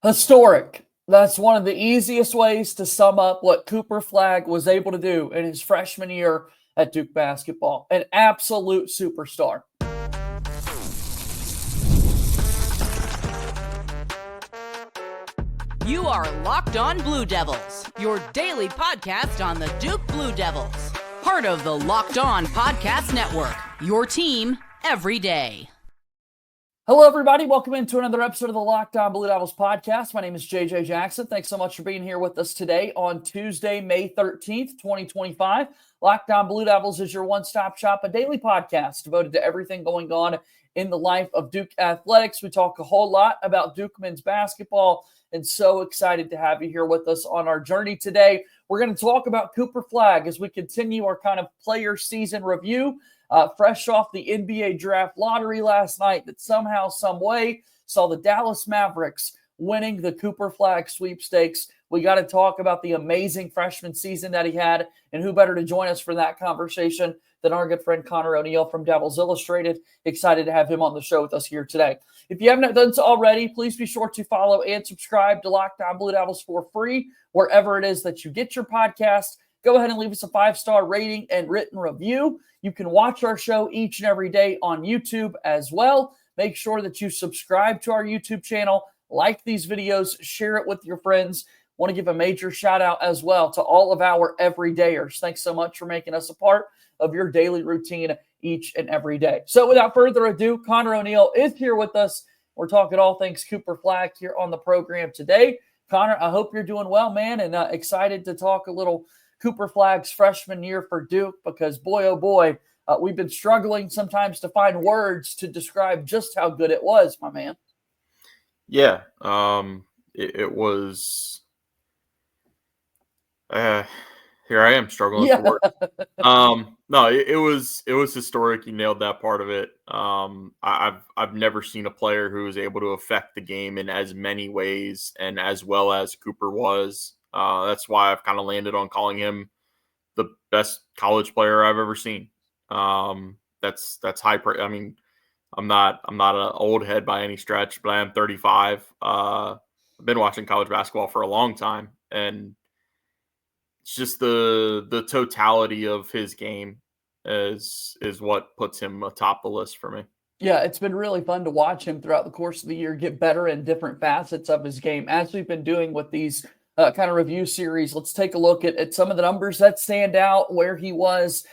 Historic. That's one of the easiest ways to sum up what Cooper Flagg was able to do in his freshman year at Duke basketball. An absolute superstar. You are Locked On Blue Devils, your daily podcast on the Duke Blue Devils. Part of the Locked On Podcast Network, your team every day. Hello, everybody. Welcome into another episode of the Locked On Blue Devils podcast. My name is JJ Jackson. Thanks so much for being here with us today on Tuesday, May 13th, 2025. Locked On Blue Devils is your one-stop shop, a daily podcast devoted to everything going on in the life of Duke athletics. We talk a whole lot about Duke men's basketball, and so excited to have you here with us on our journey today. We're going to talk about Cooper Flagg as we continue our kind of player season review. Fresh off the NBA draft lottery last night that somehow, some way saw the Dallas Mavericks winning the Cooper Flagg sweepstakes. We got to talk about the amazing freshman season that he had, and who better to join us for that conversation than our good friend Conor O'Neill from Devils Illustrated. Excited to have him on the show with us here today. If you haven't done so already, please be sure to follow and subscribe to Locked On Blue Devils for free wherever it is that you get your podcast. Go ahead and leave us a 5-star rating and written review. You can watch our show each and every day on YouTube as well. Make sure that you subscribe to our YouTube channel, like these videos, share it with your friends. Want to give a major shout out as well to all of our everydayers. Thanks so much for making us a part of your daily routine each and every day. So without further ado, Conor O'Neill is here with us. We're talking all things Cooper Flagg here on the program today. Conor, I hope you're doing well, man, and excited to talk a little Cooper Flagg's freshman year for Duke, because boy, oh boy, we've been struggling sometimes to find words to describe just how good it was, my man. Yeah, it was. Here I am struggling for words. No, it was historic. You nailed that part of it. I've never seen a player who was able to affect the game in as many ways and as well as Cooper was. That's why I've kind of landed on calling him the best college player I've ever seen. That's high. I mean, I'm not an old head by any stretch, but I am 35. I've been watching college basketball for a long time, and it's just the totality of his game is what puts him atop the list for me. Yeah, it's been really fun to watch him throughout the course of the year get better in different facets of his game, as we've been doing with these kind of review series. Let's take a look at some of the numbers that stand out, where he was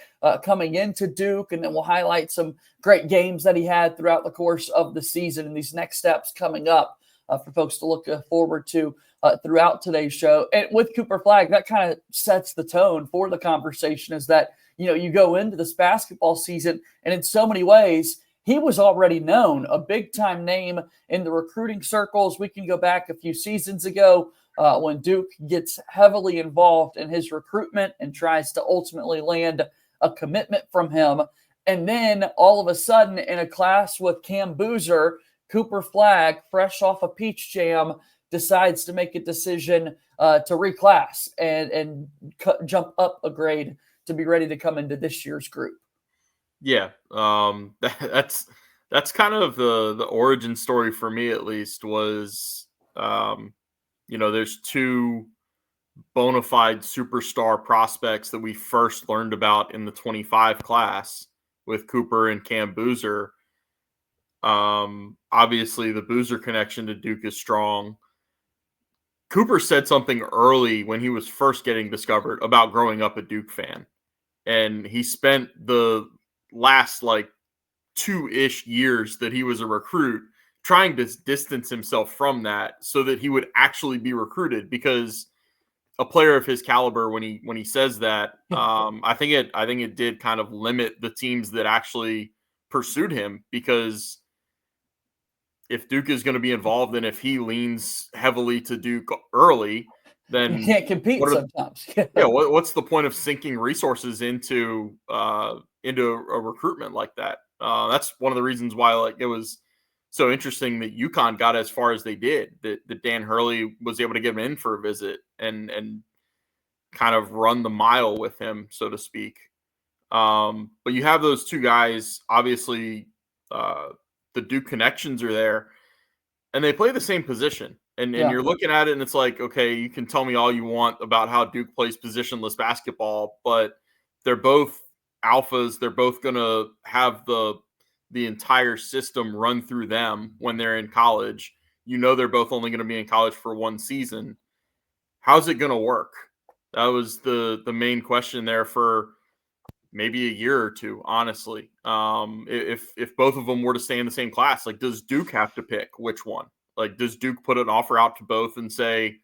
coming into Duke, and then we'll highlight some great games that he had throughout the course of the season and these next steps coming up for folks to look forward to throughout today's show. And with Cooper Flagg, that kind of sets the tone for the conversation, is that, you know, you go into this basketball season, and in so many ways, he was already known, a big-time name in the recruiting circles. We can go back a few seasons ago when Duke gets heavily involved in his recruitment and tries to ultimately land a commitment from him. And then all of a sudden, in a class with Cam Boozer, Cooper Flagg, fresh off a Peach Jam, decides to make a decision to reclass and jump up a grade to be ready to come into this year's group. Yeah, that's kind of the origin story for me, at least, was, there's two bona fide superstar prospects that we first learned about in the 25 class with Cooper and Cam Boozer. Obviously, the Boozer connection to Duke is strong. Cooper said something early when he was first getting discovered about growing up a Duke fan. And he spent the last 2-ish years that he was a recruit trying to distance himself from that so that he would actually be recruited, because a player of his caliber, when he says that, I think it did kind of limit the teams that actually pursued him, because if Duke is going to be involved, and if he leans heavily to Duke early, then you can't compete sometimes. What's the point of sinking resources into a recruitment like that? That's one of the reasons why it was so interesting that UConn got as far as they did, that Dan Hurley was able to get him in for a visit and kind of run the mile with him, so to speak. But you have those two guys, obviously, the Duke connections are there, and they play the same position. And you're looking at it and it's like, okay, you can tell me all you want about how Duke plays positionless basketball, but they're both alphas. They're both going to have the entire system run through them when they're in college. They're both only going to be in college for one season. How's it going to work? That was the main question there for maybe a year or two, honestly. If both of them were to stay in the same class, like, does Duke have to pick which one? Like, does Duke put an offer out to both and say,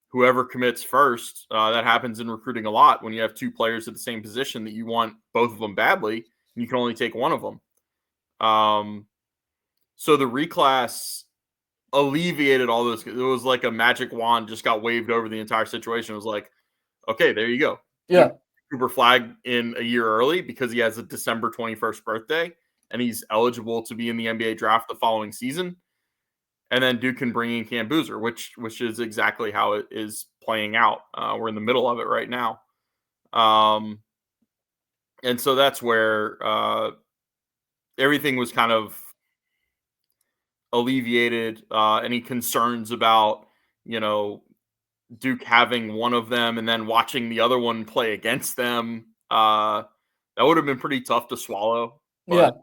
whoever commits first? That happens in recruiting a lot when you have two players at the same position that you want both of them badly, and you can only take one of them. So the reclass alleviated all those. It was like a magic wand just got waved over the entire situation. It was like, okay, there you go. Yeah. Cooper Flagg in a year early because he has a December 21st birthday and he's eligible to be in the NBA draft the following season. And then Duke can bring in Cam Boozer, which is exactly how it is playing out. We're in the middle of it right now. And so that's where everything was kind of alleviated. Any concerns about, Duke having one of them and then watching the other one play against them, that would have been pretty tough to swallow. But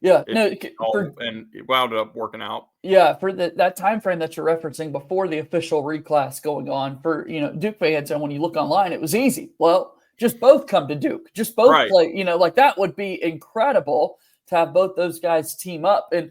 and it wound up working out. Yeah, for that time frame that you're referencing before the official reclass going on for Duke fans, and when you look online, it was easy. Well, just both come to Duke, just both play. Like that would be incredible to have both those guys team up. And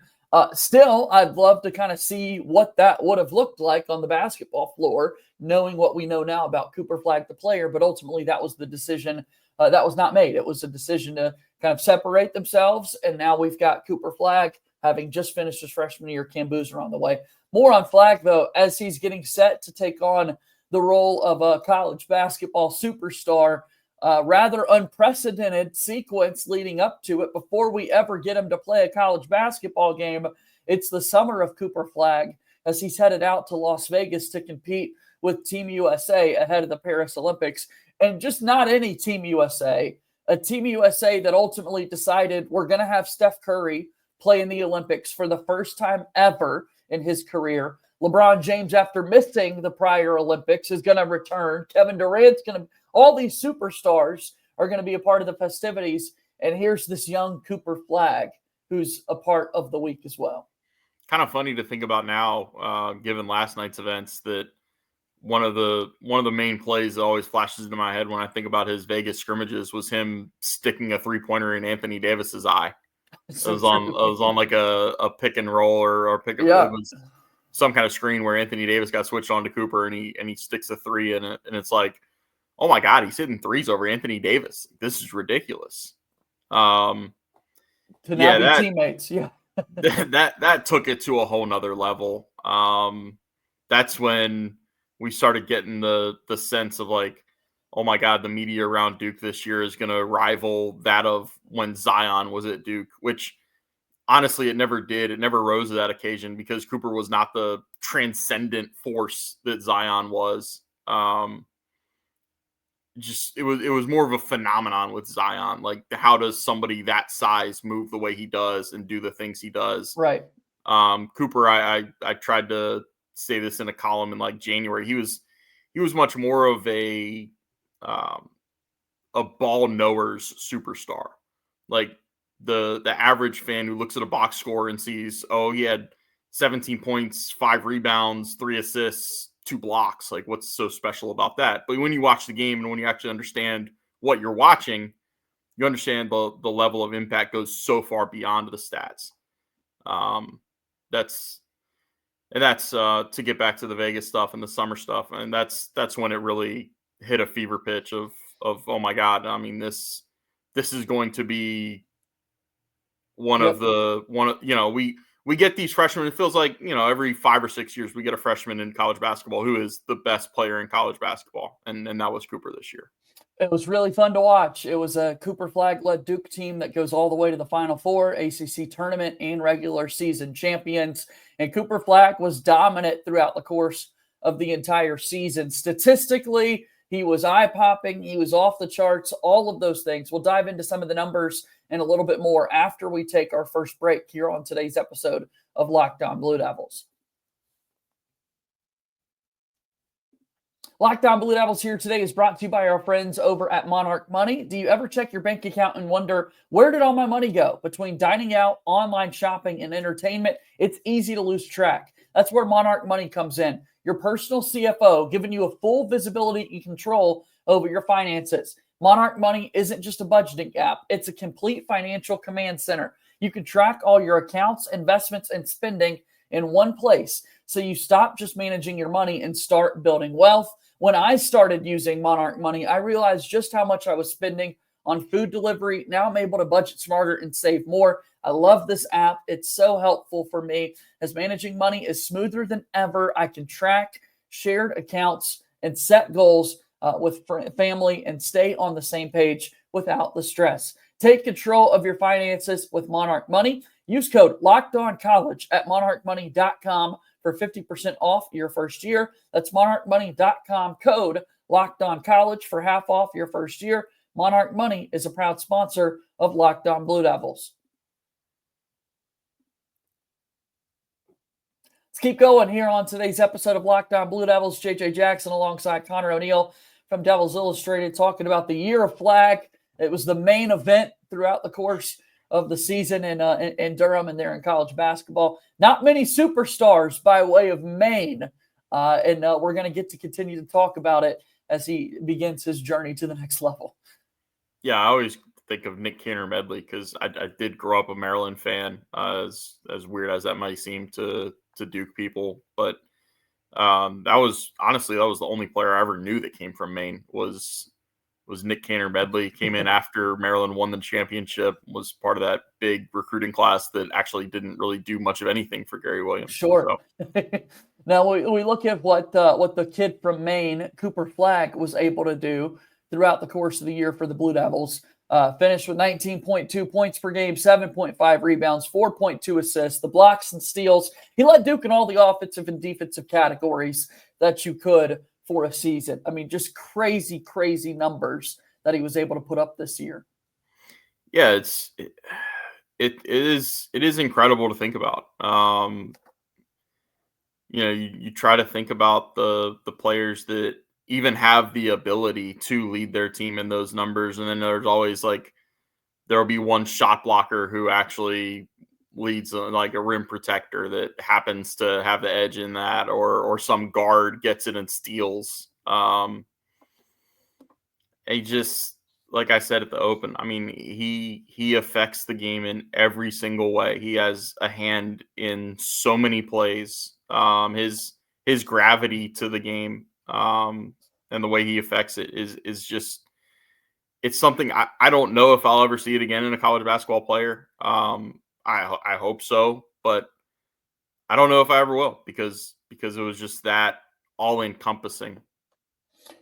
still, I'd love to kind of see what that would have looked like on the basketball floor, knowing what we know now about Cooper Flagg, the player. But ultimately, that was the decision that was not made. It was a decision to kind of separate themselves. And now we've got Cooper Flagg having just finished his freshman year, Cam Boozer on the way. More on Flagg, though, as he's getting set to take on the role of a college basketball superstar. Rather unprecedented sequence leading up to it before we ever get him to play a college basketball game. It's the summer of Cooper Flagg as he's headed out to Las Vegas to compete with Team USA ahead of the Paris Olympics. And just not any Team USA, a Team USA that ultimately decided we're going to have Steph Curry play in the Olympics for the first time ever in his career. LeBron James, after missing the prior Olympics, is going to return. Kevin Durant's going to – all these superstars are going to be a part of the festivities. And here's this young Cooper Flagg who's a part of the week as well. Kind of funny to think about now, given last night's events, that one of the main plays that always flashes into my head when I think about his Vegas scrimmages was him sticking a three-pointer in Anthony Davis's eye. It was on like a pick and roll or pick and roll. It was some kind of screen where Anthony Davis got switched on to Cooper and he sticks a three in it. And it's like, oh my God, he's hitting threes over Anthony Davis. This is ridiculous. To now be teammates. Yeah. that took it to a whole nother level. That's when we started getting the sense of like, oh my God, the media around Duke this year is going to rival that of when Zion was at Duke, which honestly, it never did. It never rose to that occasion because Cooper was not the transcendent force that Zion was. It was more of a phenomenon with Zion. Like, how does somebody that size move the way he does and do the things he does? Right. Cooper, I tried to say this in a column in like January. He was much more of a ball knowers superstar. Like the average fan who looks at a box score and sees, oh, he had 17 points, 5 rebounds, 3 assists, 2 blocks. Like, what's so special about that? But when you watch the game and when you actually understand what you're watching, you understand the level of impact goes so far beyond the stats. That's to get back to the Vegas stuff and the summer stuff. And that's when it really hit a fever pitch of, oh my God, I mean, this is going to be we get these freshmen. It feels like, every 5 or 6 years we get a freshman in college basketball who is the best player in college basketball. And that was Cooper this year. It was really fun to watch. It was a Cooper Flagg-led Duke team that goes all the way to the Final Four, ACC tournament, and regular season champions. And Cooper Flagg was dominant throughout the course of the entire season. Statistically, he was eye-popping. He was off the charts, all of those things. We'll dive into some of the numbers and a little bit more after we take our first break here on today's episode of Locked On Blue Devils. Locked On Blue Devils here today is brought to you by our friends over at Monarch Money. Do you ever check your bank account and wonder, where did all my money go? Between dining out, online shopping, and entertainment, it's easy to lose track. That's where Monarch Money comes in. Your personal CFO, giving you a full visibility and control over your finances. Monarch Money isn't just a budgeting app. It's a complete financial command center. You can track all your accounts, investments, and spending in one place. So you stop just managing your money and start building wealth. When I started using Monarch Money, I realized just how much I was spending on food delivery. Now I'm able to budget smarter and save more. I love this app. It's so helpful for me as managing money is smoother than ever. I can track shared accounts and set goals with family and stay on the same page without the stress. Take control of your finances with Monarch Money. Use code LOCKEDONCollege at monarchmoney.com for 50% off your first year. That's monarchmoney.com, code LOCKEDONCollege for half off your first year. Monarch Money is a proud sponsor of Locked On Blue Devils. Let's keep going here on today's episode of Locked On Blue Devils. JJ Jackson alongside Conor O'Neill from Devils Illustrated talking about the year of Flagg. It was the main event throughout the course of the season in Durham and there in college basketball. Not many superstars by way of Maine. And we're going to get to continue to talk about it as he begins his journey to the next level. Yeah, I always think of Nick Cantor Medley because I did grow up a Maryland fan, as weird as that might seem to Duke people. But that was the only player I ever knew that came from Maine was Nick Cantor Medley. Came in after Maryland won the championship, was part of that big recruiting class that actually didn't really do much of anything for Gary Williams. Sure. So. Now we look at what the kid from Maine, Cooper Flagg, was able to do throughout the course of the year for the Blue Devils. Finished with 19.2 points per game, 7.5 rebounds, 4.2 assists, the blocks and steals. He led Duke in all the offensive and defensive categories that you could for a season. I mean, just crazy, crazy numbers that he was able to put up this year. Yeah, it is incredible to think about. You try to think about the players that even have the ability to lead their team in those numbers, and then there's always there'll be one shot blocker who actually leads like a rim protector that happens to have the edge in that, or some guard gets it and steals. He just, like I said at the open, I mean, he affects the game in every single way. He has a hand in so many plays. His gravity to the game, and the way he affects it is just, it's something I don't know if I'll ever see it again in a college basketball player. I hope so, but I don't know if I ever will because it was just that all encompassing.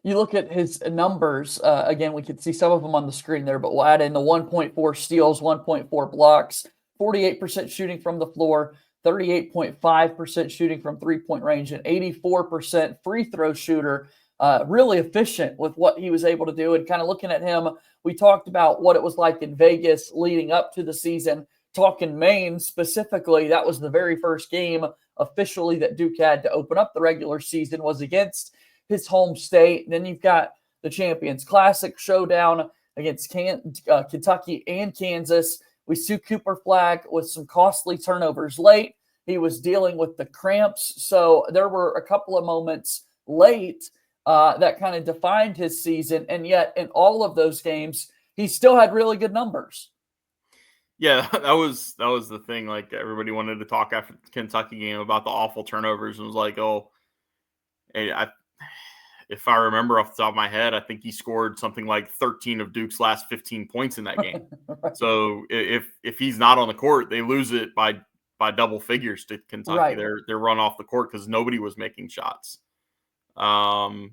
You look at his numbers, again, we can see some of them on the screen there, but we'll add in the 1.4 steals, 1.4 blocks, 48% shooting from the floor, 38.5% shooting from three-point range, and 84% free throw shooter. Really efficient with what he was able to do. And kind of looking at him, we talked about what it was like in Vegas leading up to the season. Talking Maine specifically, that was the very first game officially that Duke had to open up the regular season, was against his home state. And then you've got the Champions Classic showdown against Kentucky and Kansas. We see Cooper Flagg with some costly turnovers late. He was dealing with the cramps. So there were a couple of moments late that kind of defined his season. And yet in all of those games, he still had really good numbers. Yeah, that was the thing. Like, everybody wanted to talk after the Kentucky game about the awful turnovers, and was like, oh, hey, if I remember off the top of my head, I think he scored something like 13 of Duke's last 15 points in that game. Right. So if he's not on the court, they lose it by double figures to Kentucky. Right. They're run off the court because nobody was making shots. God,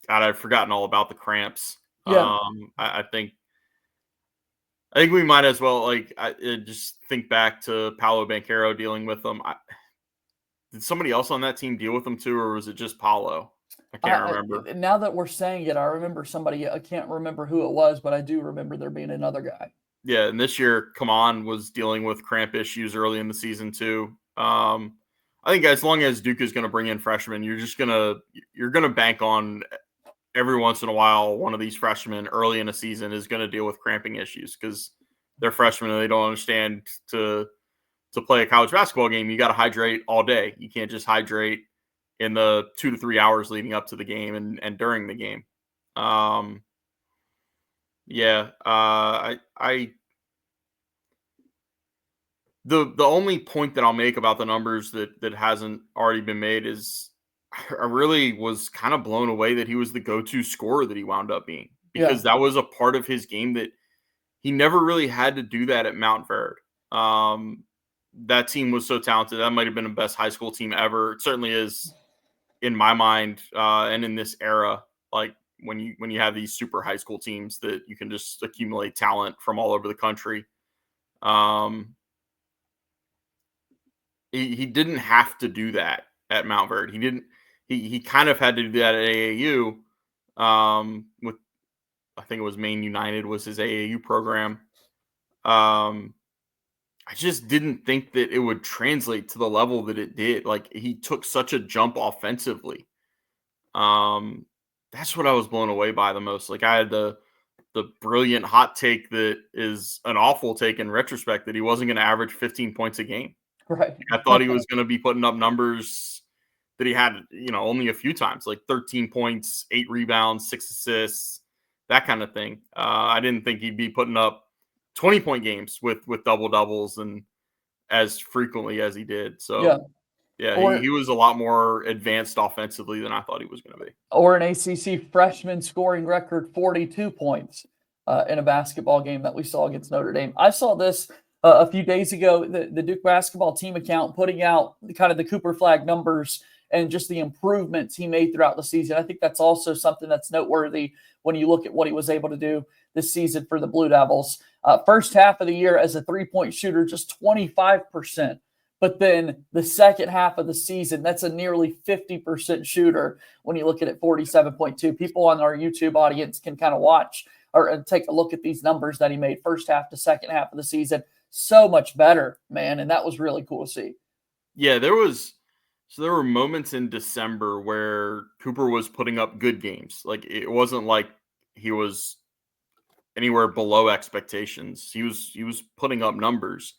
I've forgotten all about the cramps. Yeah. I think we might as well just think back to Paolo Banchero dealing with them. Did somebody else on that team deal with them too, or was it just Paolo? I can't remember. Now that we're saying it, I remember somebody. I can't remember who it was, but I do remember there being another guy. Yeah, and this year, Kaman was dealing with cramp issues early in the season too. I I think as long as Duke is going to bring in freshmen, you're going to bank on every once in a while one of these freshmen early in a season is going to deal with cramping issues because they're freshmen and they don't understand to play a college basketball game. You got to hydrate all day. You can't just hydrate in the 2 to 3 hours leading up to the game and during the game. The only point that I'll make about the numbers that hasn't already been made is I really was kind of blown away that he was the go-to scorer that he wound up being, because that was a part of his game that he never really had to do that at Mount Verde. That team was so talented. That might have been the best high school team ever. It certainly is in my mind, and in this era, like when you have these super high school teams that you can just accumulate talent from all over the country. He didn't have to do that at Mount Verde. He didn't. He kind of had to do that at AAU. With I think it was Maine United was his AAU program. I just didn't think that it would translate to the level that it did. Like, he took such a jump offensively. That's what I was blown away by the most. Like, I had the brilliant hot take that is an awful take in retrospect that he wasn't going to average 15 points a game. Right. I thought he was going to be putting up numbers that he had, only a few times, like 13 points, 8 rebounds, 6 assists, that kind of thing. I didn't think he'd be putting up 20-point games with double doubles and as frequently as he did. So he was a lot more advanced offensively than I thought he was going to be. Or an ACC freshman scoring record 42 points in a basketball game that we saw against Notre Dame. I saw this a few days ago, the Duke basketball team account putting out kind of the Cooper Flagg numbers and just the improvements he made throughout the season. I think that's also something that's noteworthy when you look at what he was able to do this season for the Blue Devils. First half of the year as a three-point shooter, just 25%. But then the second half of the season, that's a nearly 50% shooter when you look at it, 47.2. People on our YouTube audience can kind of watch or take a look at these numbers that he made first half to second half of the season. So much better, man. And that was really cool to see. Yeah, there were moments in December where Cooper was putting up good games. Like, it wasn't like he was anywhere below expectations. He was putting up numbers.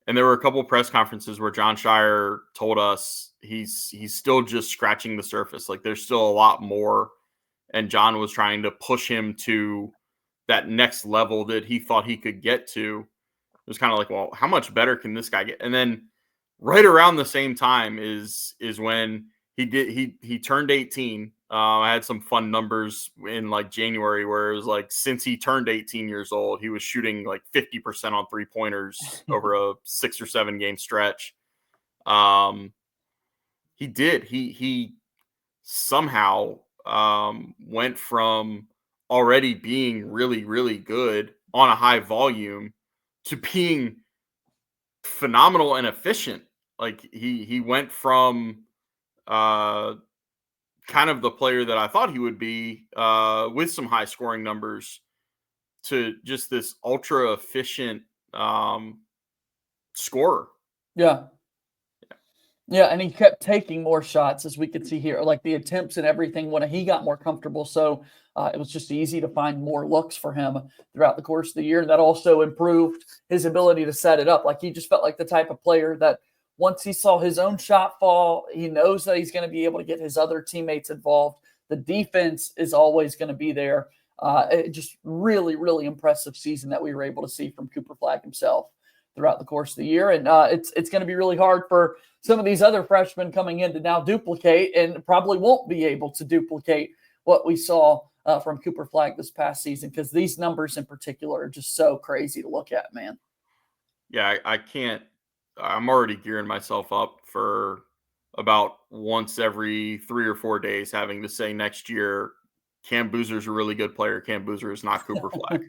And there were a couple of press conferences where John Shire told us he's still just scratching the surface. Like, there's still a lot more. And John was trying to push him to that next level that he thought he could get to. It was kind of like, well, how much better can this guy get? And then right around the same time is when he turned 18. I had some fun numbers in like January where it was like, since he turned 18 years old, he was shooting like 50% on 3-pointers over a 6 or 7 game stretch. He somehow went from already being really, really good on a high volume to being phenomenal and efficient. Like, he went from kind of the player that I thought he would be with some high scoring numbers to just this ultra efficient scorer. Yeah, and he kept taking more shots, as we could see here, like the attempts and everything when he got more comfortable. So it was just easy to find more looks for him throughout the course of the year. And that also improved his ability to set it up. Like, he just felt like the type of player that once he saw his own shot fall, he knows that he's going to be able to get his other teammates involved. The defense is always going to be there. Just really, really impressive season that we were able to see from Cooper Flagg himself throughout the course of the year. And it's going to be really hard for some of these other freshmen coming in to now duplicate, and probably won't be able to duplicate what we saw from Cooper Flagg this past season, because these numbers in particular are just so crazy to look at, man. Yeah, I can't. I'm already gearing myself up for about once every 3 or 4 days having to say next year, Cam Boozer's a really good player. Cam Boozer is not Cooper Flagg.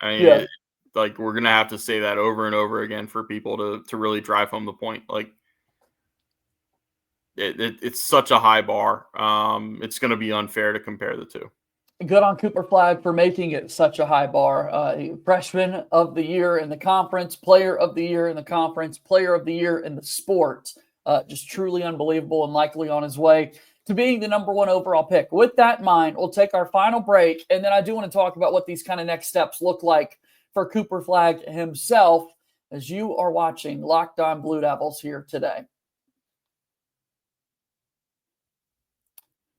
I mean, like, we're going to have to say that over and over again for people to really drive home the point. Like, it's such a high bar. It's going to be unfair to compare the two. Good on Cooper Flagg for making it such a high bar. Freshman of the year in the conference, player of the year in the conference, player of the year in the sport. Just truly unbelievable and likely on his way to being the number one overall pick. With that in mind, we'll take our final break, and then I do want to talk about what these kind of next steps look like for Cooper Flagg himself as you are watching Locked On Blue Devils here today.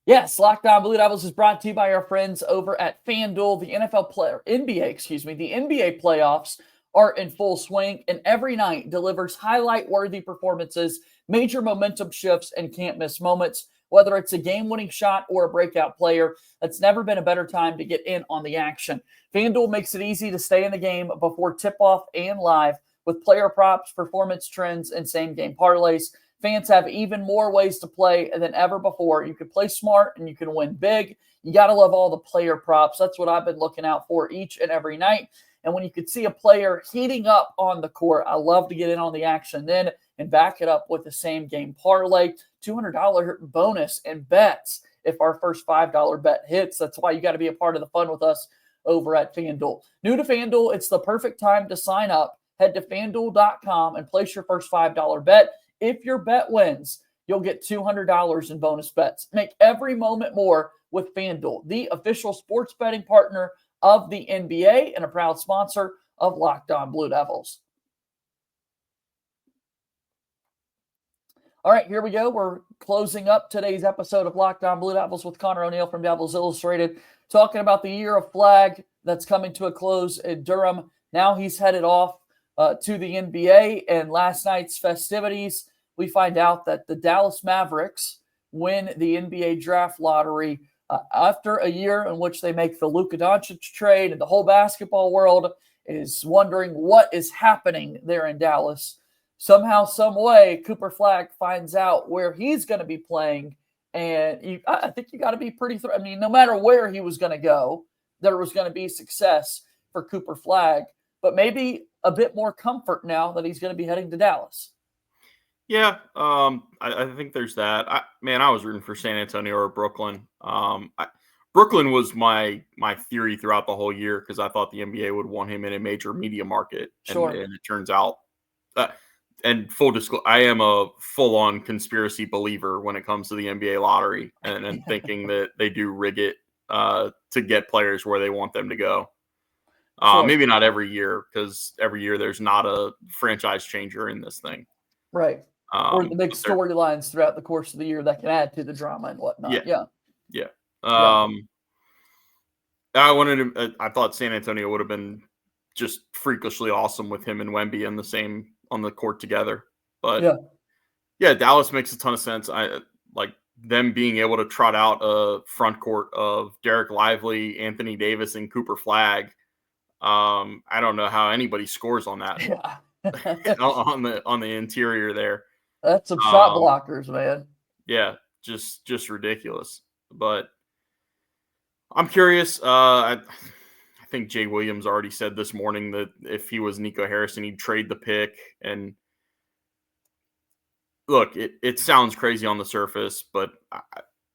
Yes, Locked On Blue Devils is brought to you by our friends over at FanDuel. The the NBA playoffs are in full swing, and every night delivers highlight-worthy performances, major momentum shifts, and can't-miss moments. Whether it's a game-winning shot or a breakout player, it's never been a better time to get in on the action. FanDuel makes it easy to stay in the game before tip-off and live with player props, performance trends, and same-game parlays. Fans have even more ways to play than ever before. You can play smart and you can win big. You got to love all the player props. That's what I've been looking out for each and every night. And when you could see a player heating up on the court, I love to get in on the action then and back it up with the same game parlay. $200 bonus and bets if our first $5 bet hits. That's why you got to be a part of the fun with us over at FanDuel. New to FanDuel, it's the perfect time to sign up. Head to FanDuel.com and place your first $5 bet. If your bet wins, you'll get $200 in bonus bets. Make every moment more with FanDuel, the official sports betting partner of the NBA and a proud sponsor of Locked On Blue Devils. All right, here we go. We're closing up today's episode of Locked On Blue Devils with Conor O'Neill from Devils Illustrated, talking about the year of Flagg that's coming to a close in Durham. Now he's headed off to the NBA, and last night's festivities, we find out that the Dallas Mavericks win the NBA draft lottery after a year in which they make the Luka Doncic trade, and the whole basketball world is wondering what is happening there in Dallas. Somehow, some way, Cooper Flagg finds out where he's going to be playing, and I think you got to be pretty no matter where he was going to go, there was going to be success for Cooper Flagg, but maybe a bit more comfort now that he's going to be heading to Dallas. Yeah, I think there's that. I was rooting for San Antonio or Brooklyn. Brooklyn was my theory throughout the whole year because I thought the NBA would want him in a major media market. Sure. And it turns out, and full disclosure, I am a full-on conspiracy believer when it comes to the NBA lottery and thinking that they do rig it to get players where they want them to go. Sure. Maybe not every year, because every year there's not a franchise changer in this thing. Right. Or the big storylines throughout the course of the year that can add to the drama and whatnot. Yeah. I thought San Antonio would have been just freakishly awesome with him and Wemby on the court together. But yeah, Dallas makes a ton of sense. I like them being able to trot out a front court of Derek Lively, Anthony Davis, and Cooper Flagg. I don't know how anybody scores on that. Yeah. on the interior there. That's some shot blockers, man. Yeah, just ridiculous. But I'm curious. I think Jay Williams already said this morning that if he was Nico Harrison, he'd trade the pick. And look, it sounds crazy on the surface, but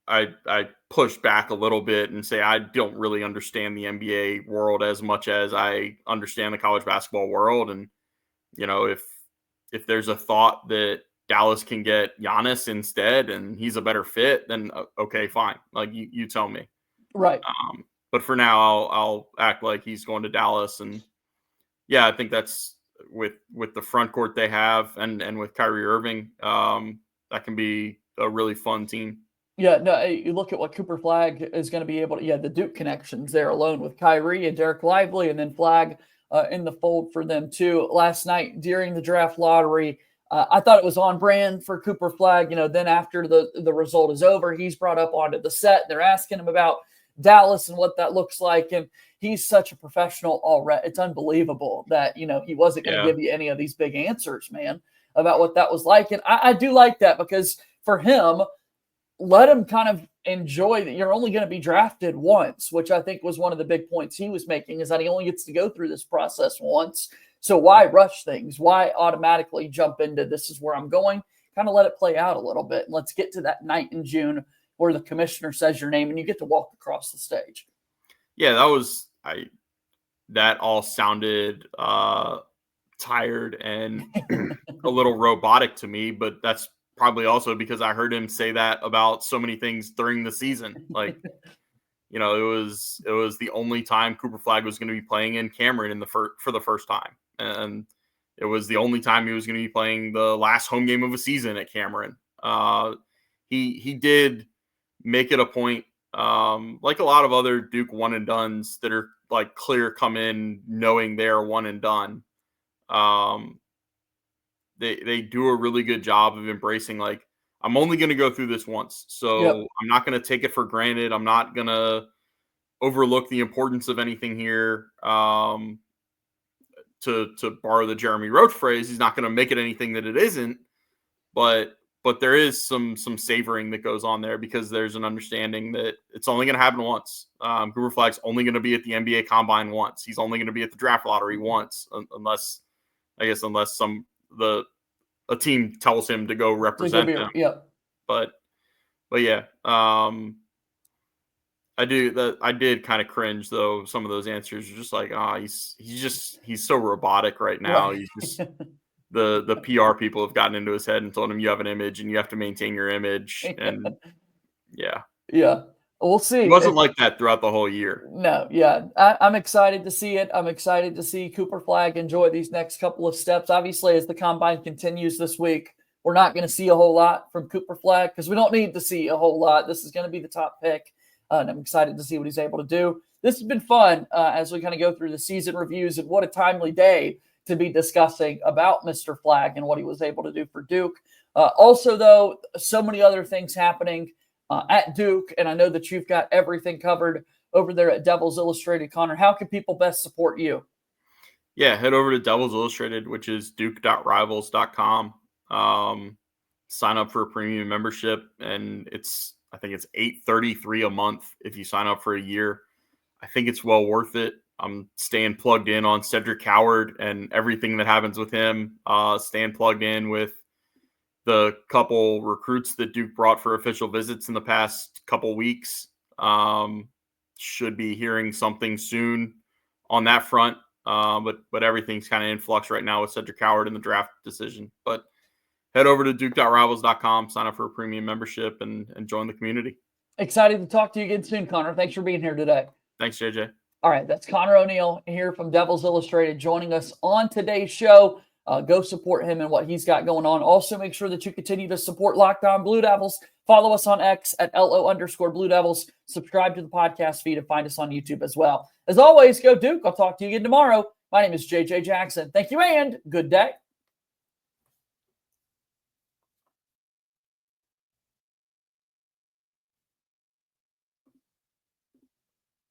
I push back a little bit and say I don't really understand the NBA world as much as I understand the college basketball world. And if there's a thought that Dallas can get Giannis instead and he's a better fit, then okay, fine. Like you tell me. Right. But for now, I'll act like he's going to Dallas. And yeah, I think that's with the front court they have and with Kyrie Irving, that can be a really fun team. Yeah, no, you look at what Cooper Flagg is going to be able to, the Duke connections there alone with Kyrie and Derek Lively, and then Flagg in the fold for them too. Last night during the draft lottery, I thought it was on brand for Cooper Flagg. Then after the result is over, he's brought up onto the set. They're asking him about Dallas and what that looks like. And he's such a professional already. It's unbelievable that, he wasn't going to give you any of these big answers, man, about what that was like. And I do like that because for him, let him kind of enjoy that you're only going to be drafted once, which I think was one of the big points he was making, is that he only gets to go through this process once. So why rush things? Why automatically jump into this is where I'm going? Kind of let it play out a little bit. And let's get to that night in June where the commissioner says your name and you get to walk across the stage. Yeah, that all sounded tired and a little robotic to me, but that's probably also because I heard him say that about so many things during the season. Like, it was the only time Cooper Flagg was going to be playing in Cameron for the first time, and it was the only time he was going to be playing the last home game of a season at Cameron. He did make it a point, like a lot of other Duke one and dones that are like clear come in knowing they're one and done. They do a really good job of embracing, like, I'm only going to go through this once, so I'm not going to take it for granted. I'm not going to overlook the importance of anything here. To borrow the Jeremy Roach phrase, he's not going to make it anything that it isn't. But there is some savoring that goes on there, because there's an understanding that it's only going to happen once. Cooper Flagg's only going to be at the NBA Combine once. He's only going to be at the draft lottery once, unless a team tells him to go represent them. Yeah. But yeah, I did kind of cringe though. Some of those answers are just like, he's so robotic right now. Right. He's just the PR people have gotten into his head and told him you have an image and you have to maintain your image. And yeah. We'll see. It wasn't like that throughout the whole year. No, yeah. I'm excited to see it. I'm excited to see Cooper Flagg enjoy these next couple of steps. Obviously, as the combine continues this week, we're not going to see a whole lot from Cooper Flagg because we don't need to see a whole lot. This is going to be the top pick, and I'm excited to see what he's able to do. This has been fun as we kind of go through the season reviews, and what a timely day to be discussing about Mr. Flagg and what he was able to do for Duke. Also, though, so many other things happening at Duke, and I know that you've got everything covered over there at Devils Illustrated. Connor, how can people best support you? Yeah, head over to Devils Illustrated, which is duke.rivals.com. Sign up for a premium membership, and I think it's $8.33 a month if you sign up for a year. I think it's well worth it. I'm staying plugged in on Cedric Howard and everything that happens with him. Staying plugged in with the couple recruits that Duke brought for official visits in the past couple weeks. Should be hearing something soon on that front. But everything's kind of in flux right now with Cedric Howard and the draft decision. But head over to duke.rivals.com, sign up for a premium membership, and join the community. Excited to talk to you again soon, Connor. Thanks for being here today. Thanks, JJ. All right, that's Conor O'Neill here from Devils Illustrated joining us on today's show. Go support him and what he's got going on. Also, make sure that you continue to support Locked On Blue Devils. Follow us on X at LO_Blue Devils. Subscribe to the podcast feed and find us on YouTube as well. As always, go Duke. I'll talk to you again tomorrow. My name is JJ Jackson. Thank you and good day.